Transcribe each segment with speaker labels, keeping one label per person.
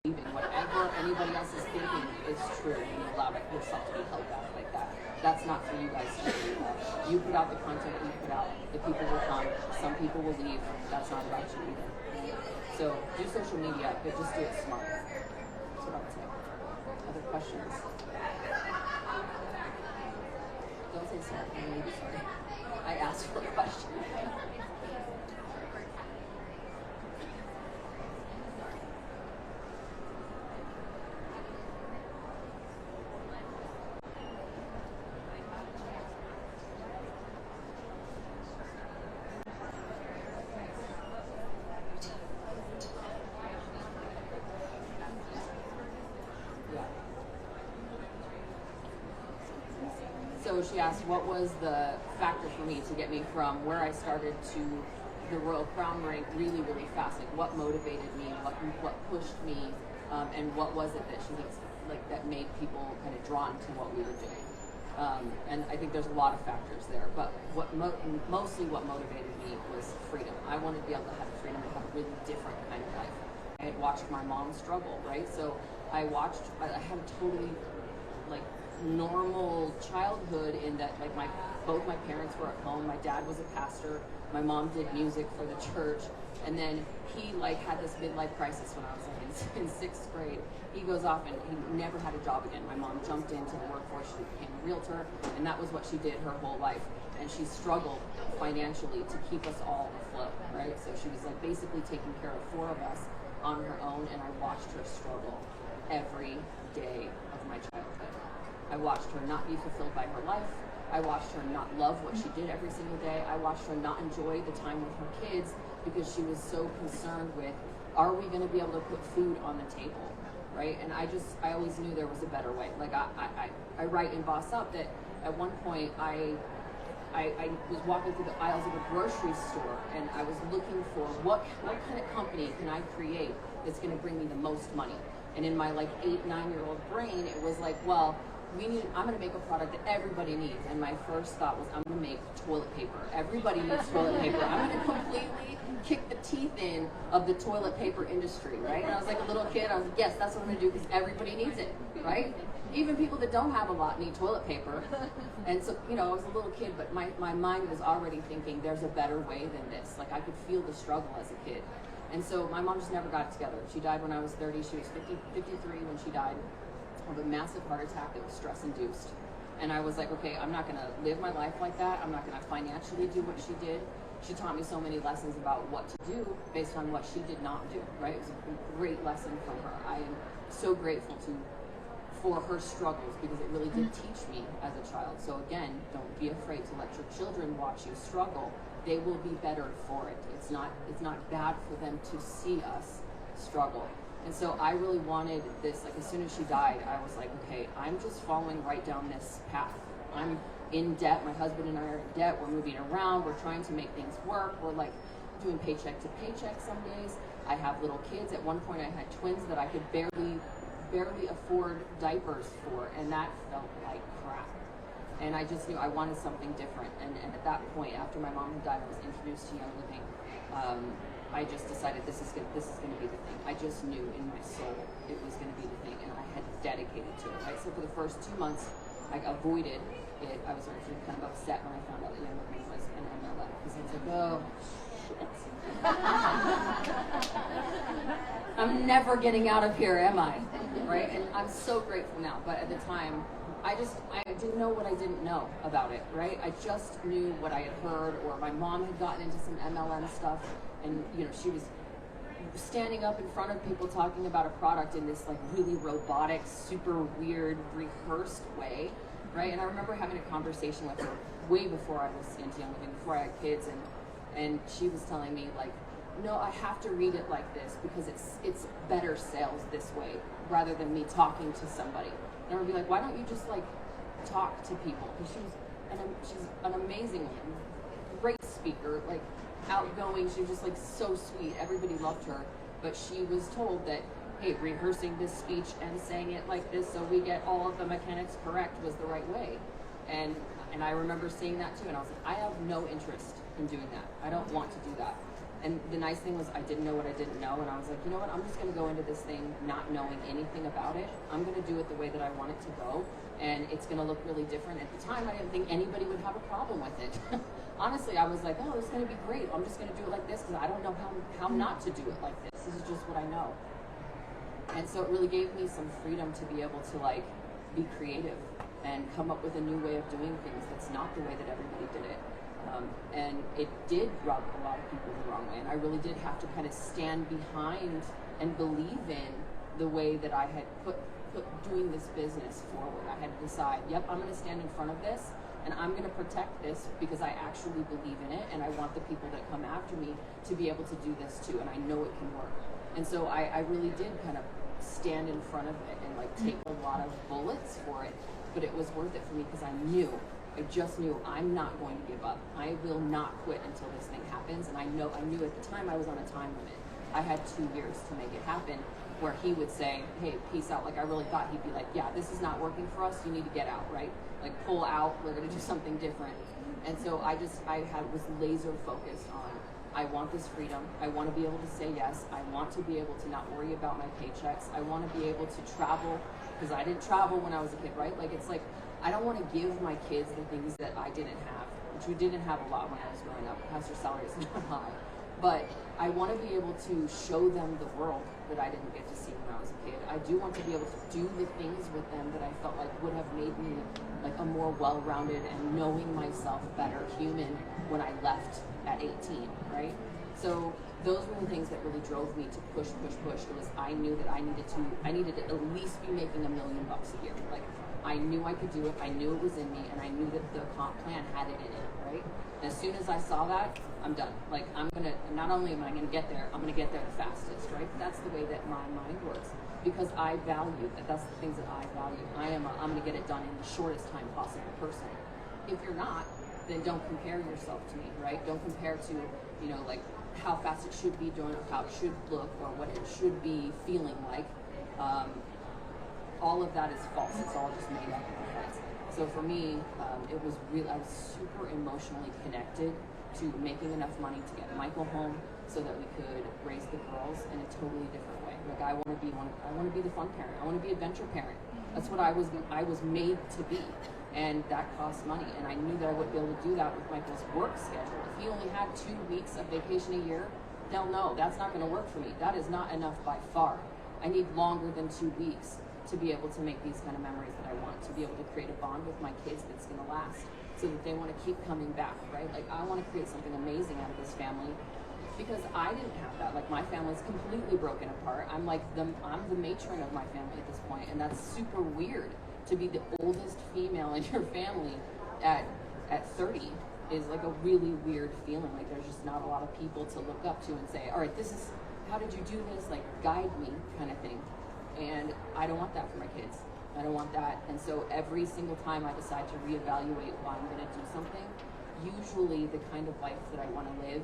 Speaker 1: believing whatever anybody else is thinking is true, and you allow yourself to be held back like that. That's not for you guys to do. You put out the content that you put out. The people will come. Some people will leave. That's not about you either. So do social media, but just do it smart. That's what I would say. Other questions? Don't say sorry. Sorry. I asked for a question. So she asked, what was the factor for me to get me from where I started to the Royal Crown rank really, really fast? Like, what motivated me? What pushed me? And what was it that she thinks like that made people kind of drawn to what we were doing? And I think there's a lot of factors there, but mostly what motivated me was freedom. I wanted to be able to have freedom and have a really different kind of life. I had watched my mom struggle, right? So I had a totally like normal childhood in that like both my parents were at home. My dad was a pastor. My mom did music for the church, and then he like had this midlife crisis when I was like in 6th grade. He goes off and he never had a job again. My mom jumped into the workforce. She became a realtor, and that was what she did her whole life. And she struggled financially to keep us all afloat, right? So she was like basically taking care of 4 of us on her own, and I watched her struggle every day of my childhood. I watched her not be fulfilled by her life. I watched her not love what she did every single day. I watched her not enjoy the time with her kids because she was so concerned with, are we going to be able to put food on the table, right? And I always knew there was a better way. Like I write in Boss Up that at one point I was walking through the aisles of a grocery store, and I was looking for what kind of company can I create that's going to bring me the most money. And in my like 8-9-year-old brain, it was like, well, I'm going to make a product that everybody needs. And my first thought was, I'm going to make toilet paper. Everybody needs toilet paper. I'm going to completely kick the teeth in of the toilet paper industry, right? And I was like a little kid. I was like, yes, that's what I'm going to do because everybody needs it, right? Even people that don't have a lot need toilet paper. And so, you know, I was a little kid, but my mind was already thinking there's a better way than this. Like I could feel the struggle as a kid. And so my mom just never got it together. She died when I was 30. She was 53 when she died of a massive heart attack that was stress-induced. And I was like, okay, I'm not going to live my life like that. I'm not going to financially do what she did. She taught me so many lessons about what to do based on what she did not do, right? It was a great lesson from her. I am so grateful for her struggles because it really did teach me as a child. So again, don't be afraid to let your children watch you struggle. They will be better for it. It's not bad for them to see us struggle. And so I really wanted this, like as soon as she died, I was like, okay, I'm just following right down this path. I'm in debt. My husband and I are in debt. We're moving around. We're trying to make things work. We're like doing paycheck to paycheck some days. I have little kids. At one point I had twins that I could barely afford diapers for, and that felt like crap. And I just knew I wanted something different. And at that point, after my mom had died, I was introduced to Young Living. I just decided this is going to be the thing. I just knew in my soul it was going to be the thing, and I had dedicated to it. Right. So for the first 2 months, I avoided it. I was actually kind of upset when I found out that Young Living was an MLM because I was like, oh shit. I'm never getting out of here, am I? Right? And I'm so grateful now. But at the time, I didn't know what I didn't know about it, right? I just knew what I had heard, or my mom had gotten into some MLM stuff, and you know, she was standing up in front of people talking about a product in this like really robotic, super weird, rehearsed way, right? And I remember having a conversation with her way before I was into Young Living, before I had kids, and she was telling me like, no, I have to read it like this because it's better sales this way rather than me talking to somebody. And I would be like, why don't you just like talk to people? Because she's an amazing, great speaker, like outgoing. She was just like so sweet. Everybody loved her. But she was told that, hey, rehearsing this speech and saying it like this so we get all of the mechanics correct was the right way. And I remember seeing that too. And I was like, I have no interest in doing that. I don't want to do that. And the nice thing was I didn't know what I didn't know, and I was like, you know what, I'm just going to go into this thing not knowing anything about it. I'm going to do it the way that I want it to go, and it's going to look really different. At the time, I didn't think anybody would have a problem with it. Honestly, I was like, oh, it's going to be great. I'm just going to do it like this because I don't know how not to do it like this. This is just what I know. And so it really gave me some freedom to be able to like be creative and come up with a new way of doing things that's not the way that everybody did it. And it did rub a lot of people the wrong way. And I really did have to kind of stand behind and believe in the way that I had put doing this business forward. I had to decide, yep, I'm going to stand in front of this and I'm going to protect this because I actually believe in it, and I want the people that come after me to be able to do this too, and I know it can work. And so I really did kind of stand in front of it and like take a lot of bullets for it, but it was worth it for me because I just knew I'm not going to give up. I will not quit until this thing happens. And I knew at the time I was on a time limit. I had 2 years to make it happen, where he would say, hey, peace out. Like I really thought he'd be like, yeah, this is not working for us. You need to get out, right? Like pull out, we're gonna do something different. And so was laser focused on, I want this freedom. I want to be able to say yes. I want to be able to not worry about my paychecks. I want to be able to travel, because I didn't travel when I was a kid, right? Like it's like, I don't want to give my kids the things that I didn't have, which we didn't have a lot when I was growing up. Pastor's salary is not high. But I want to be able to show them the world that I didn't get to see when I was a kid. I do want to be able to do the things with them that I felt like would have made me like a more well-rounded and knowing myself better human when I left at 18, right? So those were the things that really drove me to push. It was, I knew that I needed to at least be making $1 million a year. Like I knew I could do it. I knew it was in me, and I knew that the comp plan had it in it, right? And as soon as I saw that, I'm done. Like not only am I gonna get there, I'm gonna get there the fastest, right? That's the way that my mind works, because I value that. That's the things that I value. I'm gonna get it done in the shortest time possible person. If you're not, then don't compare yourself to me, right? Don't compare to, like how fast it should be doing, or how it should look, or what it should be feeling like. All of that is false. It's all just made up in our heads. So for me, it was real. I was super emotionally connected to making enough money to get Michael home so that we could raise the girls in a totally different way. Like I want to be the fun parent. I want to be adventure parent. That's what I was made to be. And that costs money. And I knew that I wouldn't be able to do that with Michael's work schedule. If he only had 2 weeks of vacation a year, hell no, that's not going to work for me. That is not enough by far. I need longer than 2 weeks to be able to make these kind of memories that I want, to be able to create a bond with my kids that's going to last, so that they want to keep coming back, right? Like I want to create something amazing out of this family, because I didn't have that. Like my family's completely broken apart. I'm the matron of my family at this point, and that's super weird to be the oldest female in your family at 30 is like a really weird feeling. Like there's just not a lot of people to look up to and say, all right, this is, how did you do this? Like guide me kind of thing. And I don't want that for my kids. I don't want that. And so every single time I decide to reevaluate why I'm going to do something, usually the kind of life that I want to live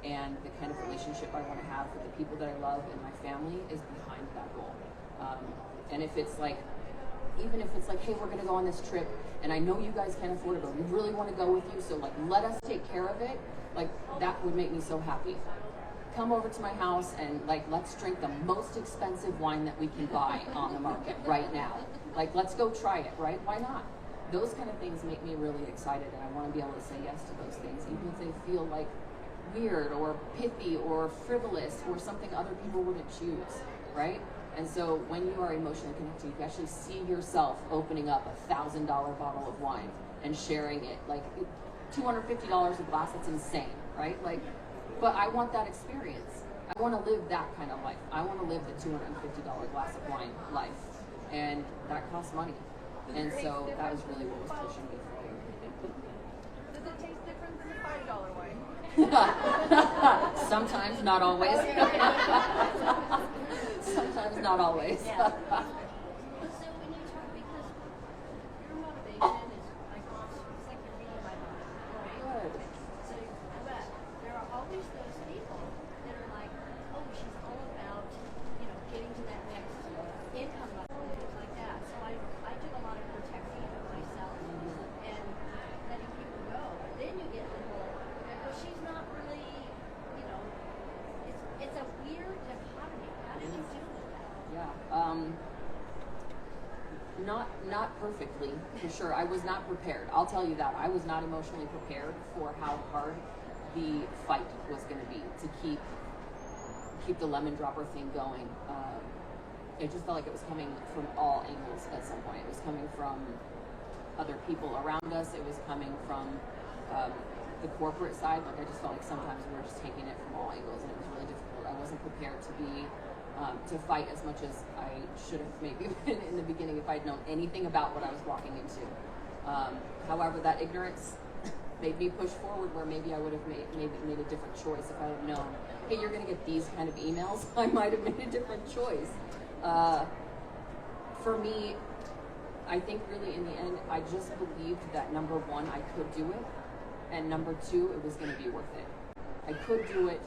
Speaker 1: and the kind of relationship I want to have with the people that I love and my family is behind that goal. And if it's like, even if it's like, hey, we're going to go on this trip and I know you guys can't afford it, but we really want to go with you, so like let us take care of it, like that would make me so happy. Come over to my house and like let's drink the most expensive wine that we can buy on the market right now. Like let's go try it, right? Why not? Those kind of things make me really excited, and I want to be able to say yes to those things, even if they feel like weird or pithy or frivolous or something other people wouldn't choose, right? And so when you are emotionally connected, you can actually see yourself opening up a $1,000 bottle of wine and sharing it. Like $250 a glass, that's insane, right? Like, but I want that experience. I want to live that kind of life. I want to live the $250 glass of wine life. And that costs money. And so that was really what was pushing me forward.
Speaker 2: Does it taste different than the $5 wine?
Speaker 1: Sometimes, not always. Sometimes, not always.
Speaker 3: Yeah. So when you talk, because your motivation is like awesome. It's like you're reading my mind, right?
Speaker 1: Good.
Speaker 3: So, but there are always those people that are like, oh, she's all about, getting to that next income level and things like that. So I do a lot of protecting of myself and letting people go. Then you get the whole, well, she's
Speaker 1: not perfectly, for sure. I was not prepared. I'll tell you that. I was not emotionally prepared for how hard the fight was going to be to keep the lemon dropper thing going. It just felt like it was coming from all angles at some point. It was coming from other people around us. It was coming from the corporate side. Like, I just felt like sometimes we were just taking it from all angles, and it was really difficult. I wasn't prepared to fight as much as I should have maybe been in the beginning if I'd known anything about what I was walking into. However, that ignorance made me push forward where maybe I would have made a different choice if I had known, hey, you're going to get these kind of emails. I might have made a different choice. For me, I think really in the end, I just believed that number one, I could do it, and number two, it was going to be worth it. I could do it,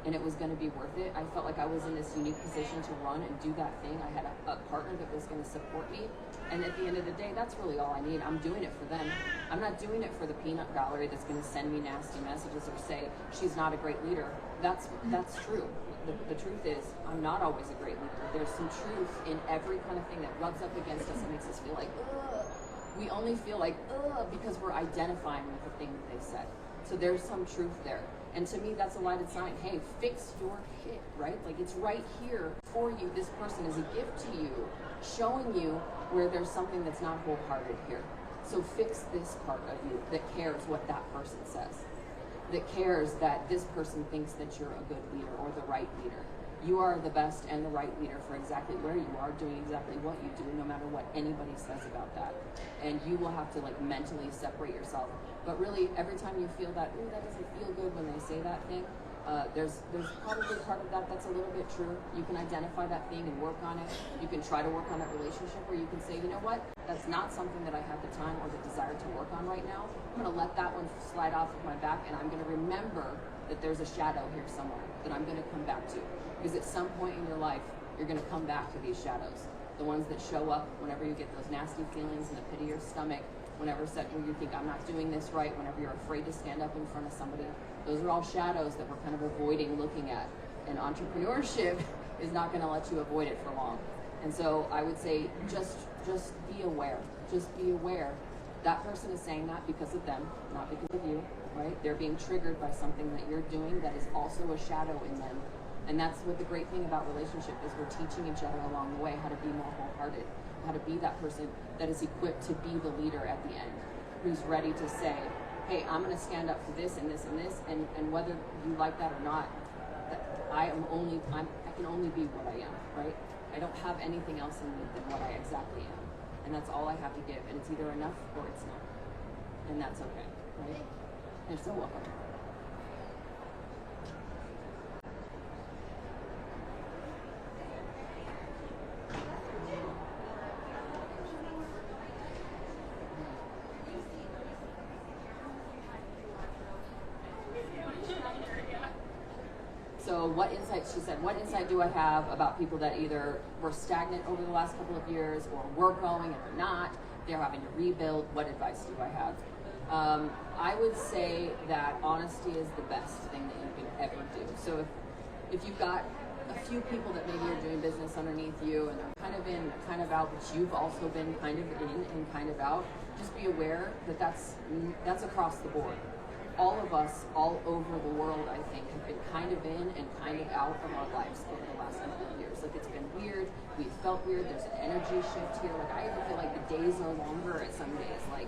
Speaker 1: and it was going to be worth it. I felt like I was in this unique position to run and do that thing. I had a partner that was going to support me, and at the end of the day, that's really all I need. I'm doing it for them. I'm not doing it for the peanut gallery that's going to send me nasty messages or say she's not a great leader. That's true. The truth is, I'm not always a great leader. There's some truth in every kind of thing that rubs up against us and makes us feel like, ugh. We only feel like, ugh, because we're identifying with the thing that they said. So there's some truth there. And to me, that's a lighted sign. Hey, fix your shit, right? Like, it's right here for you. This person is a gift to you, showing you where there's something that's not wholehearted here. So fix this part of you that cares what that person says, that cares that this person thinks that you're a good leader or the right leader. You are the best and the right leader for exactly where you are, doing exactly what you do, no matter what anybody says about that. And you will have to like mentally separate yourself. But really, every time you feel that, ooh, that doesn't feel good when they say that thing, there's probably part of that that's a little bit true. You can identify that thing and work on it. You can try to work on that relationship where you can say, you know what, that's not something that I have the time or the desire to work on right now. I'm going to let that one slide off of my back, and I'm going to remember that there's a shadow here somewhere that I'm going to come back to. Because at some point in your life, you're going to come back to these shadows. The ones that show up whenever you get those nasty feelings in the pit of your stomach, whenever you think I'm not doing this right, whenever you're afraid to stand up in front of somebody. Those are all shadows that we're kind of avoiding looking at. And entrepreneurship is not going to let you avoid it for long. And so I would say just be aware. Just be aware. That person is saying that because of them, not because of you, right? They're being triggered by something that you're doing that is also a shadow in them. And that's what the great thing about relationship is. We're teaching each other along the way how to be more wholehearted, how to be that person that is equipped to be the leader at the end, who's ready to say, hey, I'm going to stand up for this and this and this, and whether you like that or not, I can only be what I am, right? I don't have anything else in me than what I exactly am, and that's all I have to give, and it's either enough or it's not, and that's okay, right? You're so welcome. So what insight, she said, what insight do I have about people that either were stagnant over the last couple of years or were growing and they're not, they're having to rebuild? What advice do I have? I would say that honesty is the best thing that you can ever do. So if you've got a few people that maybe are doing business underneath you and they're kind of in, kind of out, but you've also been kind of in and kind of out, just be aware that that's across the board. All of us, all over the world, I think, have been kind of in and kind of out of our lives over the last couple of years. Like, it's been weird. We've felt weird. There's an energy shift here. Like, I even feel like the days are longer at some days. Like,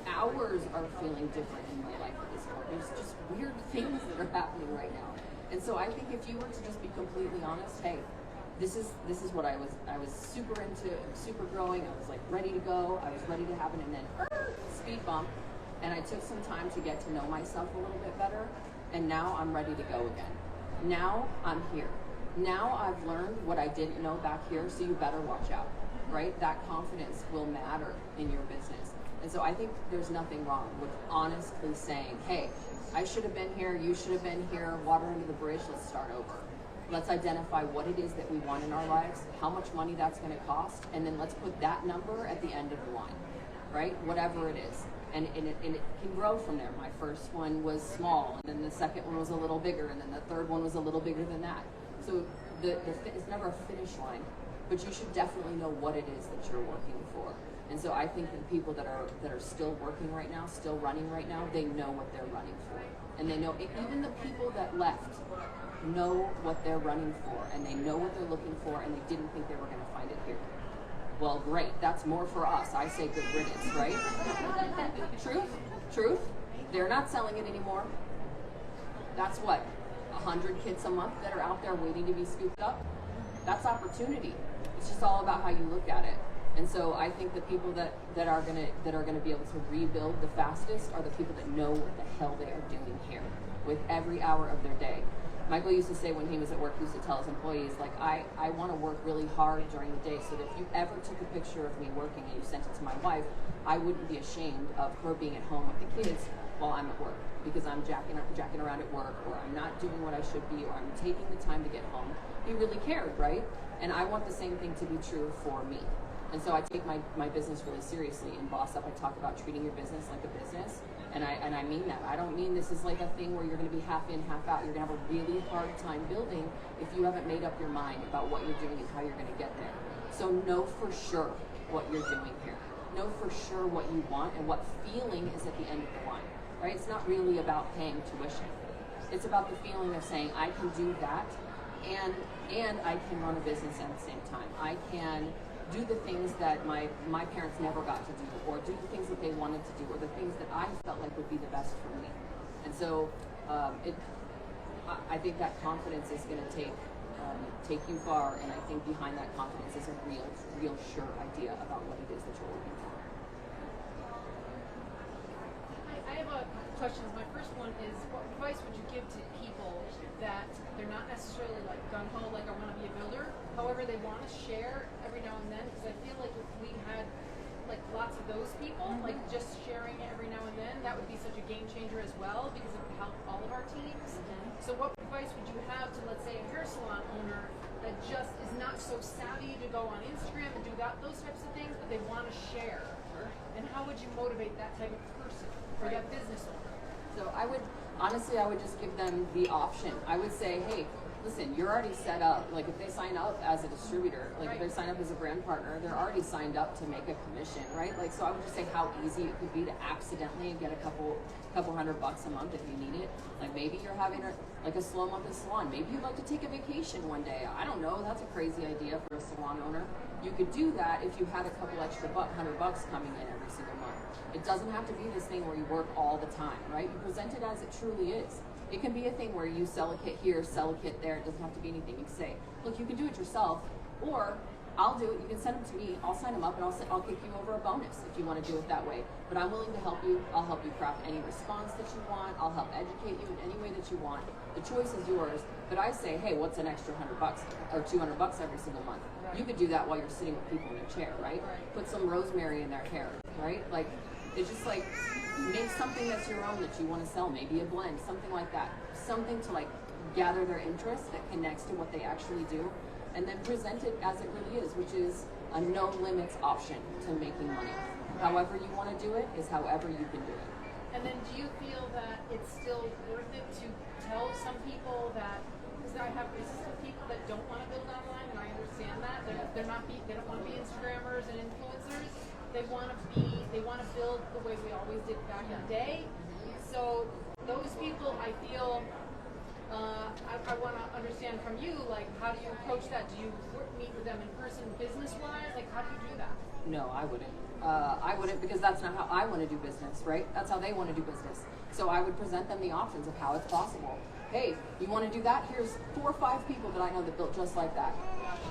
Speaker 1: hours are feeling different in my life at this point. There's just weird things that are happening right now. And so I think if you were to just be completely honest, hey, this is what I was super into, super growing. I was like ready to go. I was ready to happen, and then speed bump. And I took some time to get to know myself a little bit better, and now I'm ready to go again. Now I'm here. Now I've learned what I didn't know back here, so you better watch out, right? That confidence will matter in your business. And so I think there's nothing wrong with honestly saying, hey, I should have been here, you should have been here, water under the bridge, let's start over. Let's identify what it is that we want in our lives, how much money that's going to cost, and then let's put that number at the end of the line, right? Whatever it is. And it can grow from there. My first one was small, and then the second one was a little bigger, and then the third one was a little bigger than that. So it's never a finish line, but you should definitely know what it is that you're working for. And so I think that people that are still working right now, still running right now, they know what they're running for. And they know, even the people that left know what they're running for, and they know what they're looking for, and they didn't think they were going to find it here. Well, great, that's more for us. I say good riddance, right? Truth. They're not selling it anymore. That's what, 100 kits a month that are out there waiting to be scooped up? That's opportunity. It's just all about how you look at it. And so I think the people that are gonna be able to rebuild the fastest are the people that know what the hell they are doing here with every hour of their day. Michael used to say when he was at work, he used to tell his employees, like, I want to work really hard during the day so that if you ever took a picture of me working and you sent it to my wife, I wouldn't be ashamed of her being at home with the kids while I'm at work, because I'm jacking around at work, or I'm not doing what I should be, or I'm taking the time to get home. He really cared, right? And I want the same thing to be true for me. And so I take my business really seriously. In Boss Up, I talk about treating your business like a business, and I mean that. I don't mean this is like a thing where you're going to be half in, half out. You're going to have a really hard time building if you haven't made up your mind about what you're doing and how you're going to get there. So know for sure what you're doing here. Know for sure what you want and what feeling is at the end of the line, right? It's not really about paying tuition. It's about the feeling of saying, I can do that, and I can run a business at the same time. I can do the things that my parents never got to do, or do the things that they wanted to do, or the things that I felt like would be the best for me. And so I think that confidence is going to take you far, and I think behind that confidence is a real sure idea about what it is that you're looking for.
Speaker 2: I have a question. My first one is, what advice would you give to people that they're not necessarily like gung-ho, like I want to be a builder, however they want to share every now and then? Because I feel like if we had like lots of those people, like just sharing every now and then, that would be such a game changer as well, because it would help all of our teams. So what advice would you have to, let's say, a hair salon owner that just is not so savvy to go on Instagram and do those types of things, but they want to share? And how would you motivate that type of person or that business owner?
Speaker 1: So I would just give them the option. I would say, hey, listen, you're already set up. Like if they sign up as a distributor, like if they sign up as a brand partner, they're already signed up to make a commission, right? Like, so I would just say how easy it could be to accidentally get a couple $100 a month if you need it. Like maybe you're having like a slow month at salon. Maybe you'd like to take a vacation one day. I don't know. That's a crazy idea for a salon owner. You could do that if you had a couple extra $100 coming in every single month. It doesn't have to be this thing where you work all the time, right? You present it as it truly is. It can be a thing where you sell a kit here, sell a kit there. It doesn't have to be anything. You can say, look, you can do it yourself, or I'll do it. You can send them to me. I'll sign them up, and I'll kick you over a bonus if you want to do it that way. But I'm willing to help you. I'll help you craft any response that you want. I'll help educate you in any way that you want. The choice is yours. But I say, hey, what's an extra $100 or $200 every single month? You could do that while you're sitting with people in a chair, right? Put some rosemary in their hair, right? Like, it's just like, make something that's your own that you want to sell, maybe a blend, something like that. Something to like gather their interest that connects to what they actually do, and then present it as it really is, which is a no limits option to making money. However you want to do it is however you can do it.
Speaker 2: And then do you feel that it's still worth it to tell some people that, because I have resistant people that don't want to build online, and I understand that. They don't want to be Instagrammers and influencers. They want to build the way we always did back in the day. So those people, I feel, I want to understand from you, like, how do you approach that? Do you meet with them in person, business-wise? Like, how do you do that?
Speaker 1: No, I wouldn't. I wouldn't, because that's not how I want to do business, right? That's how they want to do business. So I would present them the options of how it's possible. Hey, you want to do that? Here's 4 or 5 people that I know that built just like that,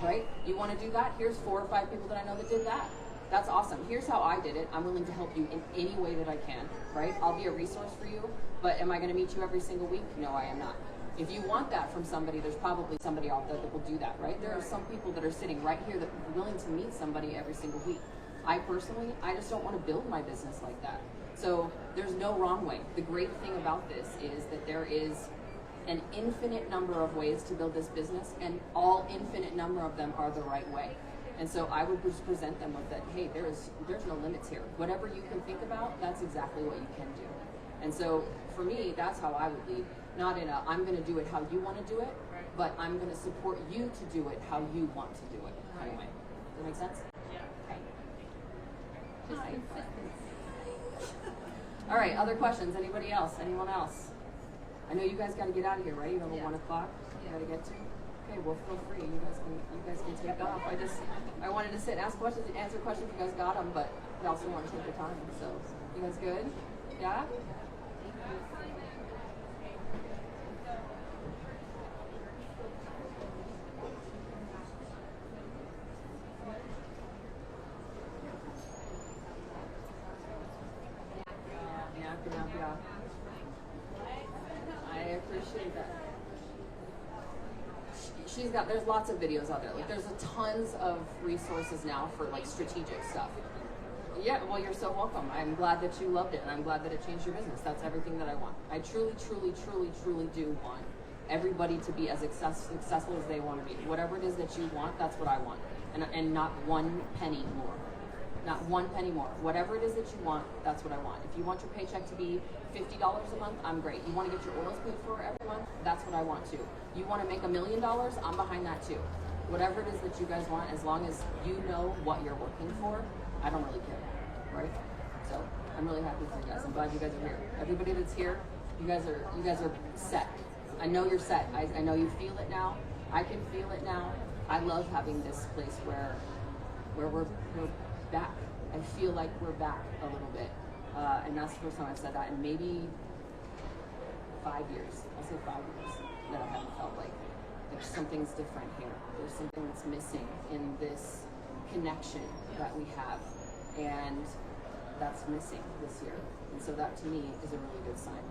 Speaker 1: right? You want to do that? Here's 4 or 5 people that I know that did that. That's awesome. Here's how I did it. I'm willing to help you in any way that I can, right? I'll be a resource for you, but am I going to meet you every single week? No, I am not. If you want that from somebody, there's probably somebody out there that will do that, right? There are some people that are sitting right here that are willing to meet somebody every single week. I personally, I just don't want to build my business like that. So there's no wrong way. The great thing about this is that there is an infinite number of ways to build this business, and all infinite number of them are the right way. And so I would just present them with that, hey, there's no limits here. Whatever you can think about, that's exactly what you can do. And so for me, that's how I would lead. Not in a, I'm going to do it how you want to do it, but I'm going to support you to do it how you want to do it. Anyway, does that make sense?
Speaker 2: Yeah.
Speaker 1: Okay. All right, other questions? Anybody else? Anyone else? I know you guys got to get out of here, right? You have a 1 o'clock you got to get to. Okay, well, feel free. You guys can take off. I wanted to sit and ask questions and answer questions. You guys got them, but I also want to take your time. So, you guys good? Yeah. Yeah. I appreciate that. There's lots of videos out there. Like there's tons of resources now for like strategic stuff. Yeah, well, you're so welcome. I'm glad that you loved it, and I'm glad that it changed your business. That's everything that I want. I truly do want everybody to be as successful as they want to be. Whatever it is that you want, that's what I want, and not 1 penny more. Not 1 penny more. Whatever it is that you want, that's what I want. If you want your paycheck to be $50 a month, I'm great. You want to get your oils paid for every month, that's what I want too. You want to make $1 million, I'm behind that too. Whatever it is that you guys want, as long as you know what you're working for, I don't really care, right? So I'm really happy for you guys. I'm glad you guys are here. Everybody that's here, you guys are set. I know you're set. I know you feel it now. I can feel it now. I love having this place where we're back. I feel like we're back a little bit. And that's the first time I've said that in maybe 5 years. I'll say 5 years that I haven't felt like something's different here. There's something that's missing in this connection that we have. And that's missing this year. And so that to me is a really good sign.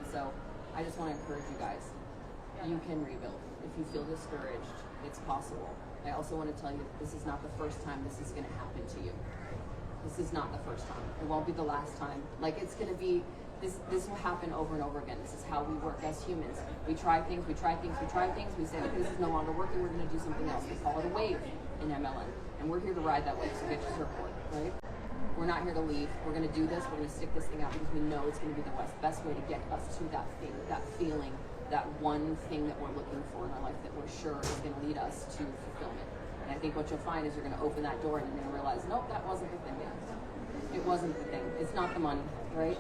Speaker 1: So I just want to encourage you guys. You can rebuild. If you feel discouraged, it's possible. I also want to tell you this is not the first time this is going to happen to you. This is not the first time. It won't be the last time. Like it's going to be, this will happen over and over again. This is how we work as humans. We try things. We say, okay, this is no longer working. We're going to do something else. We call it a wave in MLM. And we're here to ride that wave, so get your surfboard, right? We're not here to leave. We're going to do this. We're going to stick this thing out because we know it's going to be the best way to get us to that thing, that feeling, that one thing that we're looking for in our life that we're sure is going to lead us to fulfillment. And I think what you'll find is you're going to open that door and you're going to realize, nope, that wasn't the thing. It wasn't the thing. It's not the money, right?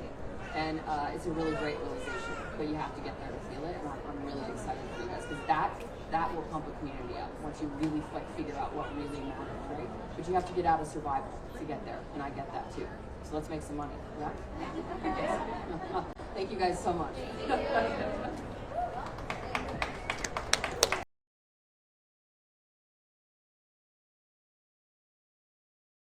Speaker 1: And it's a really great realization, but you have to get there to feel it. And I'm really excited for you guys because that will pump a community up once you really figure out what really matters, right? But you have to get out of survival to get there, and I get that too. So let's make some money, yeah? Thank you guys so much.